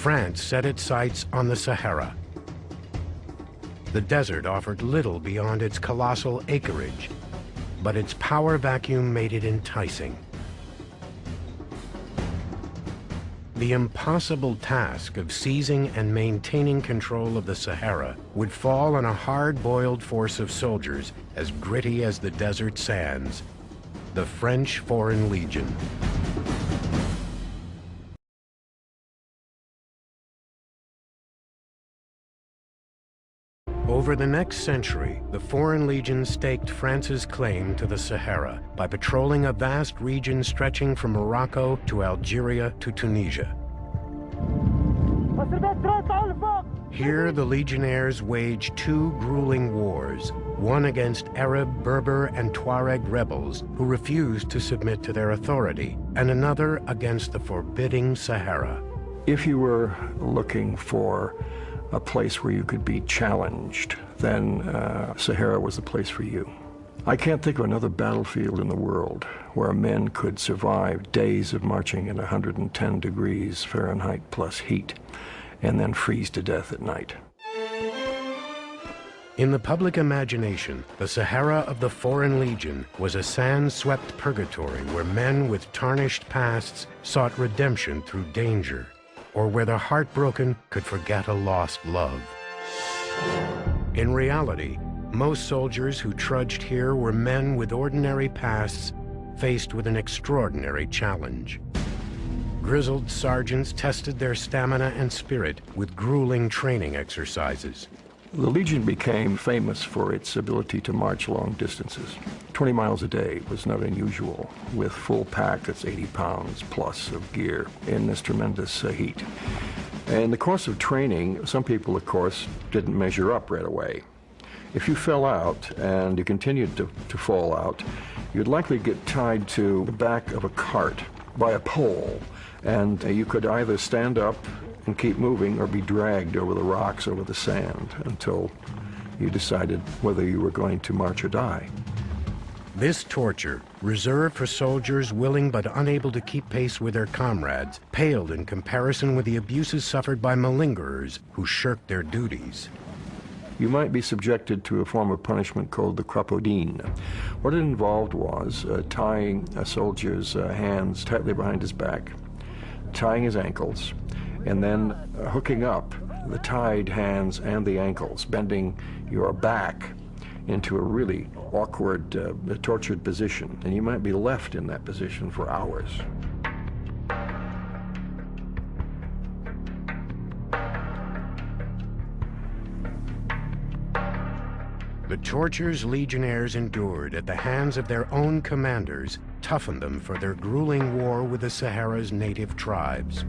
France set its sights on the Sahara. The desert offered little beyond its colossal acreage, but its power vacuum made it enticing. The impossible task of seizing and maintaining control of the Sahara would fall on a hard-boiled force of soldiers as gritty as the desert sands, the French Foreign Legion. Over the next century, the Foreign Legion staked France's claim to the Sahara by patrolling a vast region stretching from Morocco to Algeria to Tunisia. Here, the Legionnaires waged two grueling wars, one against Arab, Berber, and Tuareg rebels who refused to submit to their authority, and another against the forbidding Sahara. If you were looking for a place where you could be challenged, then Sahara was the place for you. I can't think of another battlefield in the world where men could survive days of marching at 110 degrees Fahrenheit plus heat and then freeze to death at night. In the public imagination, the Sahara of the Foreign Legion was a sand-swept purgatory where men with tarnished pasts sought redemption through danger, or where the heartbroken could forget a lost love. In reality, most soldiers who trudged here were men with ordinary pasts faced with an extraordinary challenge. Grizzled sergeants tested their stamina and spirit with grueling training exercises. The Legion became famous for its ability to march long distances. 20 miles a day was not unusual, with full pack that's 80 pounds plus of gear in this tremendous heat. In the course of training, some people, of course, didn't measure up right away. If you fell out and you continued to fall out, you'd likely get tied to the back of a cart by a pole, and you could either stand up and keep moving or be dragged over the rocks, over the sand, until you decided whether you were going to march or die. This torture, reserved for soldiers willing but unable to keep pace with their comrades, paled in comparison with the abuses suffered by malingerers who shirked their duties. You might be subjected to a form of punishment called the crapodine. What it involved was tying a soldier's hands tightly behind his back, tying his ankles, and then hooking up the tied hands and the ankles, bending your back into a really awkward, tortured position. And you might be left in that position for hours. The tortures Legionnaires endured at the hands of their own commanders toughened them for their grueling war with the Sahara's native tribes.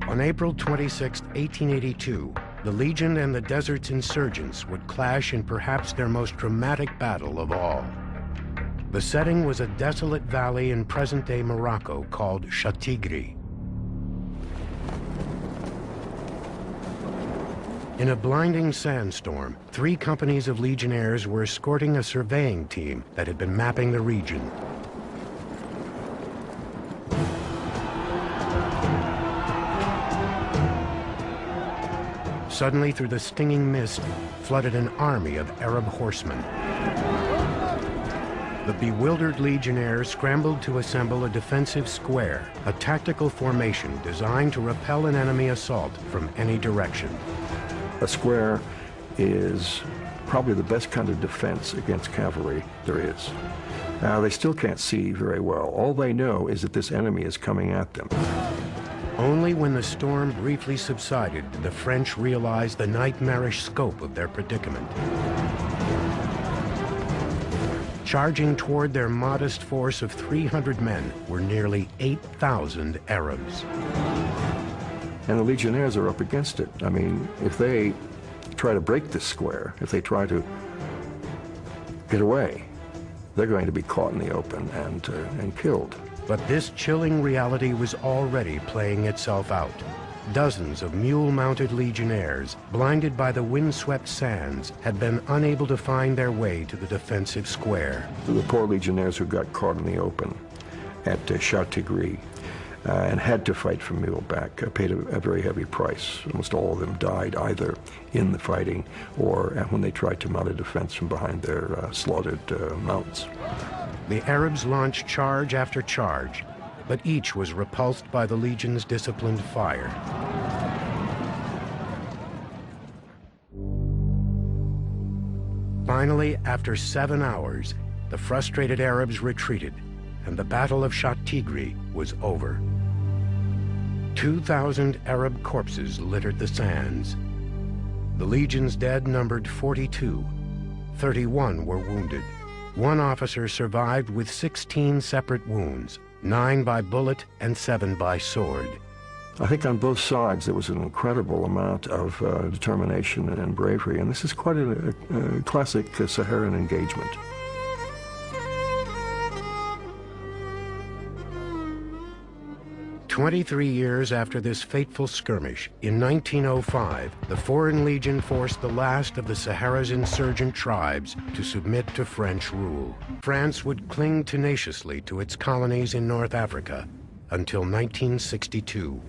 On April 26, 1882, the Legion and the desert's insurgents would clash in perhaps their most dramatic battle of all. The setting was a desolate valley in present-day Morocco called Chott Tigri. In a blinding sandstorm, 3 companies of Legionnaires were escorting a surveying team that had been mapping the region. Suddenly, through the stinging mist, flooded an army of Arab horsemen. The bewildered Legionnaires scrambled to assemble a defensive square, a tactical formation designed to repel an enemy assault from any direction. A square is probably the best kind of defense against cavalry there is. Now, they still can't see very well. All they know is that this enemy is coming at them. Only when the storm briefly subsided did the French realize the nightmarish scope of their predicament. Charging toward their modest force of 300 men were nearly 8,000 Arabs. And the Legionnaires are up against it. I mean, if they try to break this square, if they try to get away, they're going to be caught in the open and killed. But this chilling reality was already playing itself out. Dozens of mule-mounted Legionnaires, blinded by the wind-swept sands, had been unable to find their way to the defensive square. The poor Legionnaires who got caught in the open at Chott Tigri, and had to fight for Muleback, paid a very heavy price. Almost all of them died either in the fighting or when they tried to mount a defense from behind their slaughtered mounts. The Arabs launched charge after charge, but each was repulsed by the Legion's disciplined fire. Finally, after 7 hours, the frustrated Arabs retreated, and the Battle of Chott Tigri was over. 2,000 Arab corpses littered the sands. The Legion's dead numbered 42. 31 were wounded. One officer survived with 16 separate wounds, 9 by bullet and 7 by sword. I think on both sides there was an incredible amount of determination and bravery, and this is quite a classic Saharan engagement. "23 years after this fateful skirmish, in 1905, the Foreign Legion forced the last of the Sahara's insurgent tribes to submit to French rule. France would cling tenaciously to its colonies in North Africa until 1962.